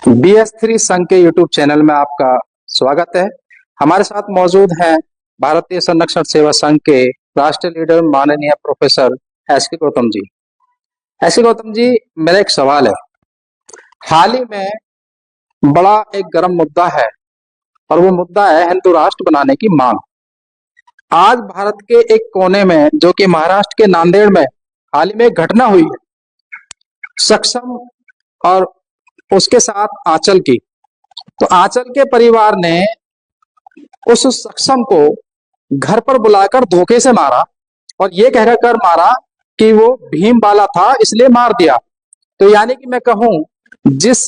BS3 संघ के YouTube channel में आपका स्वागत है। हमारे साथ मौजूद हैं भारतीय संरक्षण सेवा संघ के राष्ट्रीय लीडर माननीय प्रोफेसर एस के गौतम जी। एस के गौतम जी, मेरा एक सवाल है। हाल ही में बड़ा एक गर्म मुद्दा है और वो मुद्दा है हिंदू राष्ट्र बनाने की मांग। आज भारत के एक कोने में, जो कि महाराष्ट्र के नांदेड़ में हाल ही में एक घटना हुई है, सक्षम और उसके साथ आंचल की। तो आंचल के परिवार ने उस सक्षम को घर पर बुलाकर धोखे से मारा और ये कहकर मारा कि वो भीम वाला था इसलिए मार दिया। तो यानी कि मैं कहूं, जिस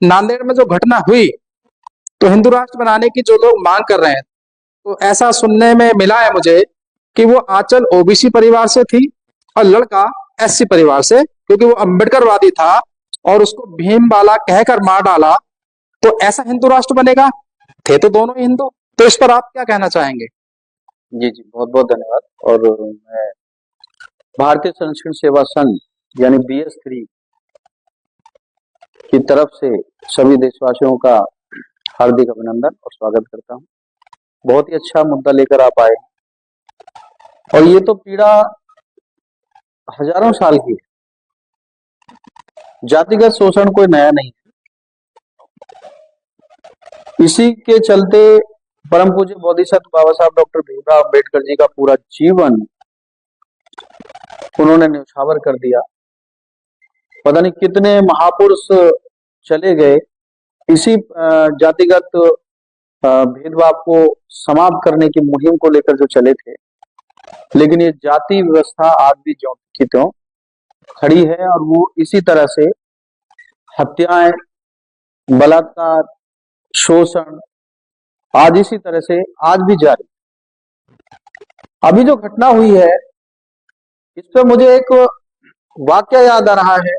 नांदेड़ में जो घटना हुई, तो हिंदू राष्ट्र बनाने की जो लोग मांग कर रहे हैं, तो ऐसा सुनने में मिला है मुझे कि वो आंचल ओबीसी परिवार से थी और लड़का एससी परिवार से, क्योंकि वो अम्बेडकरवादी था और उसको भीम वाला कहकर मार डाला। तो ऐसा हिंदू राष्ट्र बनेगा? थे तो दोनों ही हिंदू। तो इस पर आप क्या कहना चाहेंगे? जी जी, बहुत बहुत धन्यवाद। और मैं भारतीय संरक्षण सेवा संघ यानी BS3 की तरफ से सभी देशवासियों का हार्दिक अभिनंदन और स्वागत करता हूं। बहुत ही अच्छा मुद्दा लेकर आप आए और ये तो पीड़ा हजारों साल की है। जातिगत शोषण कोई नया नहीं है। इसी के चलते परम पूज्य बोधिसत्व बाबा साहब डॉक्टर भीमराव अम्बेडकर जी का पूरा जीवन उन्होंने न्यौछावर कर दिया। पता नहीं कितने महापुरुष चले गए इसी जातिगत भेदभाव को समाप्त करने की मुहिम को लेकर जो चले थे, लेकिन ये जाति व्यवस्था आज भी ज्यों की त्यों खड़ी है और वो इसी तरह से हत्याएं, बलात्कार, शोषण आज इसी तरह से आज भी जारी। अभी जो घटना हुई है, इस पर मुझे एक वाक्य याद आ रहा है।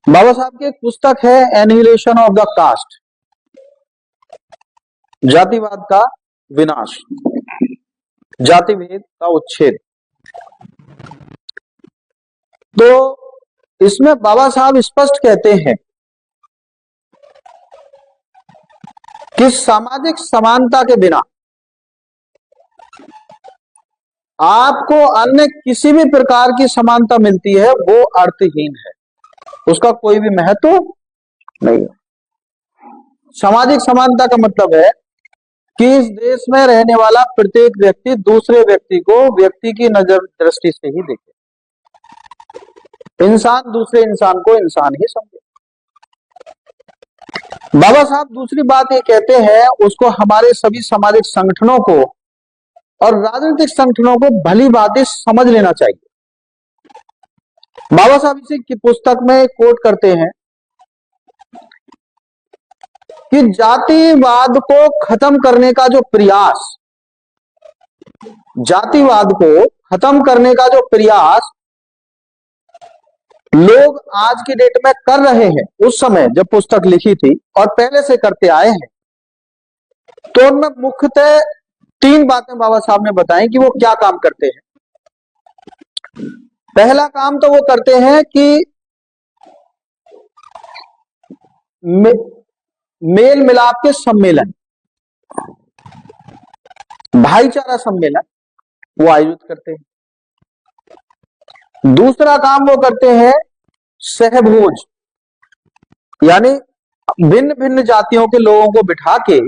बाबा साहब की एक पुस्तक है एनिहिलेशन ऑफ द कास्ट, जातिवाद का विनाश, जाति भेद का उच्छेद। तो इसमें बाबा साहब स्पष्ट कहते हैं कि सामाजिक समानता के बिना आपको अन्य किसी भी प्रकार की समानता मिलती है वो अर्थहीन है, उसका कोई भी महत्व नहीं है। सामाजिक समानता का मतलब है कि इस देश में रहने वाला प्रत्येक व्यक्ति दूसरे व्यक्ति को व्यक्ति की नजर दृष्टि से ही देखे, इंसान दूसरे इंसान को इंसान ही समझे। बाबा साहब दूसरी बात ये कहते हैं, उसको हमारे सभी सामाजिक संगठनों को और राजनीतिक संगठनों को भली भांति समझ लेना चाहिए। बाबा साहब इसी की पुस्तक में कोट करते हैं कि जातिवाद को खत्म करने का जो प्रयास, जातिवाद को खत्म करने का जो प्रयास लोग आज की डेट में कर रहे हैं, उस समय जब पुस्तक लिखी थी और पहले से करते आए हैं, तो उनमें मुख्यतः तीन बातें बाबा साहब ने बताई कि वो क्या काम करते हैं। पहला काम तो वो करते हैं कि मेल मिलाप के सम्मेलन, भाईचारा सम्मेलन वो आयोजित करते हैं। दूसरा काम वो करते हैं सहभोज, यानी भिन्न भिन्न जातियों के लोगों को बिठा के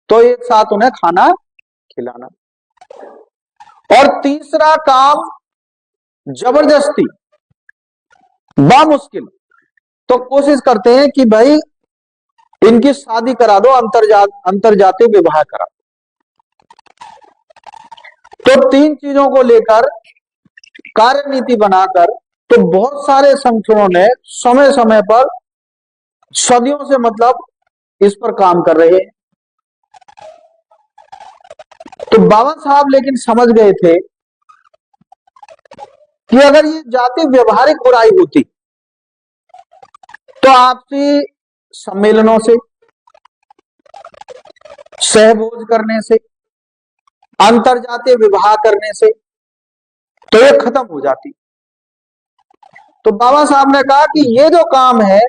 तो एक साथ उन्हें खाना खिलाना। और तीसरा काम जबरदस्ती बामुश्किल तो कोशिश करते हैं कि भाई इनकी शादी करा दो, अंतरजातीय विवाह करा दो। तो तीन चीजों को लेकर कार्यनीति बनाकर तो बहुत सारे संगठनों ने समय समय पर सदियों से मतलब इस पर काम कर रहे हैं। तो बाबा साहब लेकिन समझ गए थे कि अगर ये जाति व्यवहारिक बुराई होती तो आपसी सम्मेलनों से, सहभोज करने से, अंतरजातीय विवाह करने से तो ये खत्म हो जाती। तो बाबा साहब ने कहा कि ये जो काम है,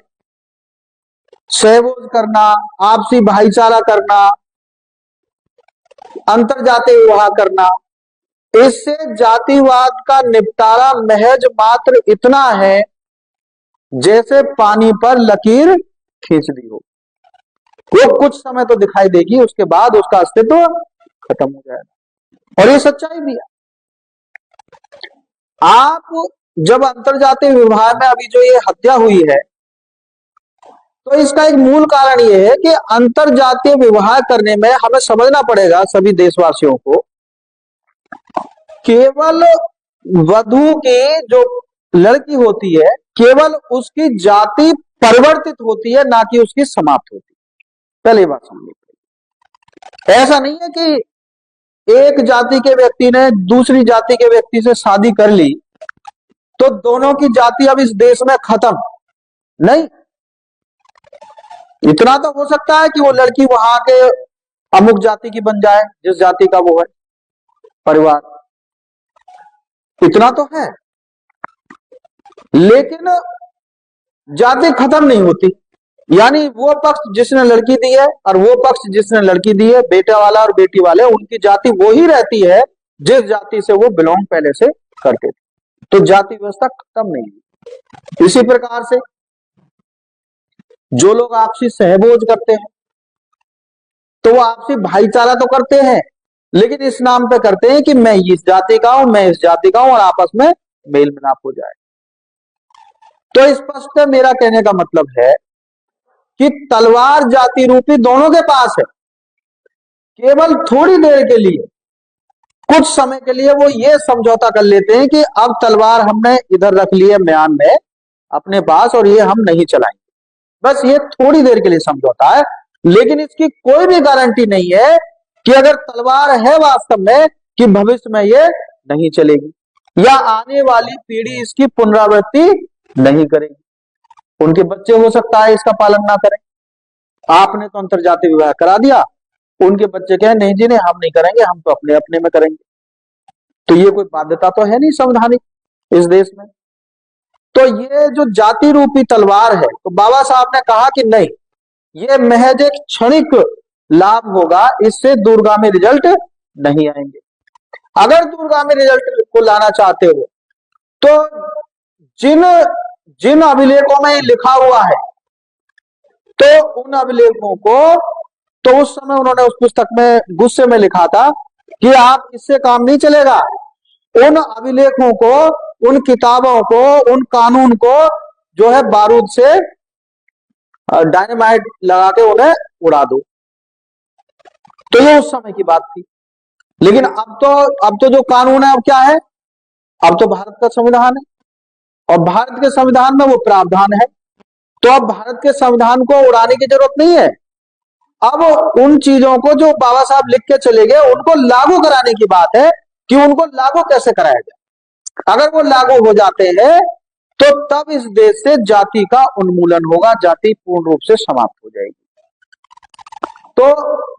सहयोग करना, आपसी भाईचारा करना, अंतरजातीय विवाह करना, इससे जातिवाद का निपटारा महज मात्र इतना है जैसे पानी पर लकीर खींच दी हो। वो कुछ समय तो दिखाई देगी, उसके बाद उसका अस्तित्व खत्म हो जाएगा। और ये सच्चाई भी है। आप जब अंतरजातीय विवाह में अभी जो ये हत्या हुई है, तो इसका एक मूल कारण ये है कि अंतरजातीय विवाह करने में हमें समझना पड़ेगा सभी देशवासियों को, केवल वधु की जो लड़की होती है, केवल उसकी जाति परिवर्तित होती है, ना कि उसकी समाप्त होती है। पहली बात समझनी पड़ेगी। ऐसा नहीं है कि एक जाति के व्यक्ति ने दूसरी जाति के व्यक्ति से शादी कर ली तो दोनों की जाति अब इस देश में खत्म। नहीं, इतना तो हो सकता है कि वो लड़की वहां के अमुक जाति की बन जाए, जिस जाति का वो है परिवार, इतना तो है, लेकिन जाति खत्म नहीं होती। यानी वो पक्ष जिसने लड़की दी है और वो पक्ष जिसने लड़की दी है, बेटा वाला और बेटी वाले, उनकी जाति वो ही रहती है जिस जाति से वो बिलोंग पहले से करते थे। तो जाति व्यवस्था खत्म नहीं हुई। इसी प्रकार से जो लोग आपसी सहभोज करते हैं, तो वो आपसी भाईचारा तो करते हैं, लेकिन इस नाम पे करते हैं कि मैं इस जाति का हूं, मैं इस जाति का हूं, और आपस में मेल मिलाप हो जाए। तो स्पष्ट मेरा कहने का मतलब है कि तलवार जाति रूपी दोनों के पास है। केवल थोड़ी देर के लिए, कुछ समय के लिए वो ये समझौता कर लेते हैं कि अब तलवार हमने इधर रख ली है म्यान में अपने पास, और ये हम नहीं चलाएंगे। बस ये थोड़ी देर के लिए समझौता है, लेकिन इसकी कोई भी गारंटी नहीं है कि अगर तलवार है वास्तव में, कि भविष्य में ये नहीं चलेगी या आने वाली पीढ़ी इसकी पुनरावृत्ति नहीं करेगी। उनके बच्चे हो सकता है इसका पालन ना करें। आपने तो अंतरजातीय विवाह करा दिया, उनके बच्चे कहें नहीं जी, नहीं हम नहीं करेंगे, हम तो अपने अपने में करेंगे। तो ये कोई बाध्यता तो है नहीं संवैधानिक इस देश में। तो ये जो जाति रूपी तलवार है, तो बाबा साहब ने कहा कि नहीं, ये महज एक क्षणिक लाभ होगा, इससे दूरगामी रिजल्ट नहीं आएंगे। अगर दूरगामी रिजल्ट को लाना चाहते हो तो जिन अभिलेखों में ये लिखा हुआ है, तो उन अभिलेखों को, तो उस समय उन्होंने उस पुस्तक में गुस्से में लिखा था कि आप इससे काम नहीं चलेगा। उन अभिलेखों को, उन किताबों को, उन कानून को जो है बारूद से डायनामाइट लगा के उन्हें उड़ा दो। तो ये उस समय की बात थी। लेकिन अब तो जो कानून है, अब क्या है, अब तो भारत का संविधान है, और भारत के संविधान में वो प्रावधान है। तो अब भारत के संविधान को उड़ाने की जरूरत नहीं है। अब उन चीजों को जो बाबा साहब लिख के चले गए, उनको लागू कराने की बात है कि उनको लागू कैसे कराया जाए। अगर वो लागू हो जाते हैं तो तब इस देश से जाति का उन्मूलन होगा, जाति पूर्ण रूप से समाप्त हो जाएगी। तो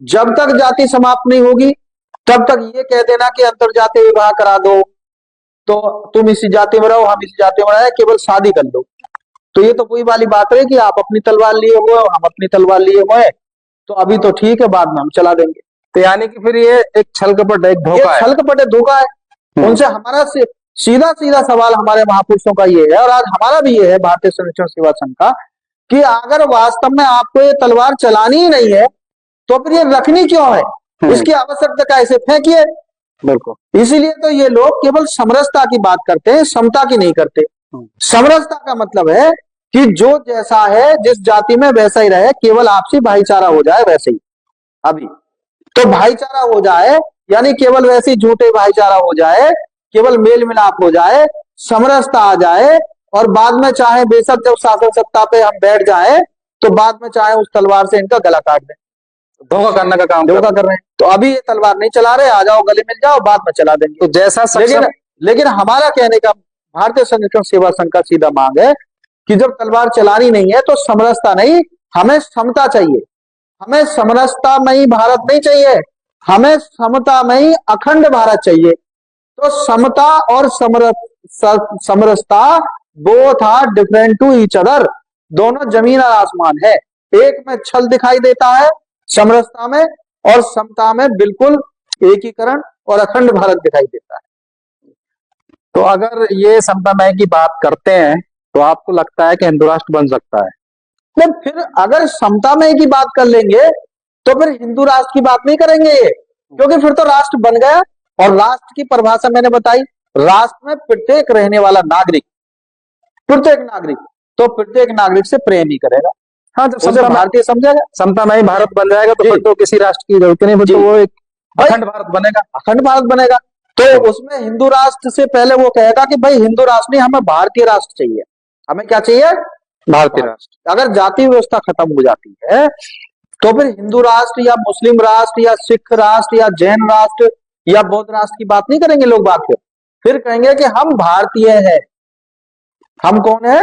जब तक जाति समाप्त नहीं होगी, तब तक ये कह देना कि अंतरजातीय विवाह करा दो, तो तुम इसी जाति में रहो, हम इसी जाति में रहे, केवल शादी कर लो, तो ये तो वही वाली बात है कि आप अपनी तलवार लिए हुए हो, हम अपनी तलवार लिए हुए हैं, तो अभी तो ठीक है, बाद में हम चला देंगे। तो यानी कि फिर ये एक छल कपट, एक धोखा है। छल कपट है, धोखा है। उनसे हमारा सीधा सीधा सवाल हमारे महापुरुषों का ये है, और आज हमारा भी ये है भारतीय संरक्षण सेवा संघ का, कि अगर वास्तव में आपको ये तलवार चलानी ही नहीं है तो फिर ये रखनी क्यों है, इसकी आवश्यकता कैसे फेंकिए। बिल्कुल। इसीलिए तो ये लोग केवल समरसता की बात करते हैं, समता की नहीं करते। समरसता का मतलब है कि जो जैसा है, जिस जाति में वैसा ही रहे, केवल आपसी भाईचारा हो जाए वैसे ही। अभी तो भाईचारा हो जाए, यानी केवल वैसे ही झूठे भाईचारा हो जाए, केवल मेल मिलाप हो जाए, समरसता आ जाए, और बाद में चाहे बेशक जब शासन सत्ता पे हम बैठ जाए तो बाद में चाहे उस तलवार से इनका गला काट दें। धोखा करने का काम धोखा कर रहे हैं। तो अभी ये तलवार नहीं चला रहे, आ जाओ गले मिल जाओ, बाद में चला देंगे। तो जैसा लेकिन हमारा कहने का, भारतीय संरक्षण सेवा संघ का सीधा मांग है कि जब तलवार चलानी नहीं है तो समरसता नहीं, हमें समता चाहिए। हमें समरसता में ही भारत नहीं चाहिए, हमें समता में ही अखंड भारत चाहिए। तो समता और समरसता both are different to each other, दोनों जमीन और आसमान है। एक में छल दिखाई देता है समरसता में, और समता में बिल्कुल एकीकरण और अखंड भारत दिखाई देता है। तो अगर ये समतामय की बात करते हैं तो आपको लगता है कि हिंदू राष्ट्र बन सकता है? नहीं, फिर अगर समतामय की बात कर लेंगे तो फिर हिंदू राष्ट्र की बात नहीं करेंगे ये, क्योंकि फिर तो राष्ट्र बन गया। और राष्ट्र की परिभाषा मैंने बताई, राष्ट्र में प्रत्येक रहने वाला नागरिक, प्रत्येक नागरिक, तो प्रत्येक नागरिक से प्रेम ही करेगा, हाँ, जब उसे भारतीय समझेगा। समतामय भारत बन जाएगा तो जी। फिर तो किसी राष्ट्र की जरूरत नहीं, फिर तो जी। वो एक भाई, अखंड भारत बनेगा। अखंड भारत बनेगा। तो उसमें हिंदू राष्ट्र से पहले वो कहेगा कि भाई हिंदू राष्ट्र नहीं, हमें भारतीय राष्ट्र चाहिए। हमें क्या चाहिए? भारतीय राष्ट्र। अगर जाति व्यवस्था खत्म हो जाती है तो फिर हिंदू राष्ट्र या मुस्लिम राष्ट्र या सिख राष्ट्र या जैन राष्ट्र या बौद्ध राष्ट्र की बात नहीं करेंगे लोग। बात फिर कहेंगे कि हम भारतीय हैं। हम कौन है?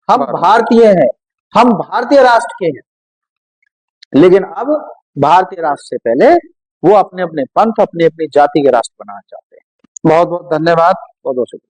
हम भारतीय हैं, हम भारतीय राष्ट्र के हैं। लेकिन अब भारतीय राष्ट्र से पहले वो अपने अपने पंथ, अपनी अपनी जाति के राष्ट्र बनाना चाहते हैं। बहुत बहुत धन्यवाद। बहुत बहुत शुक्रिया।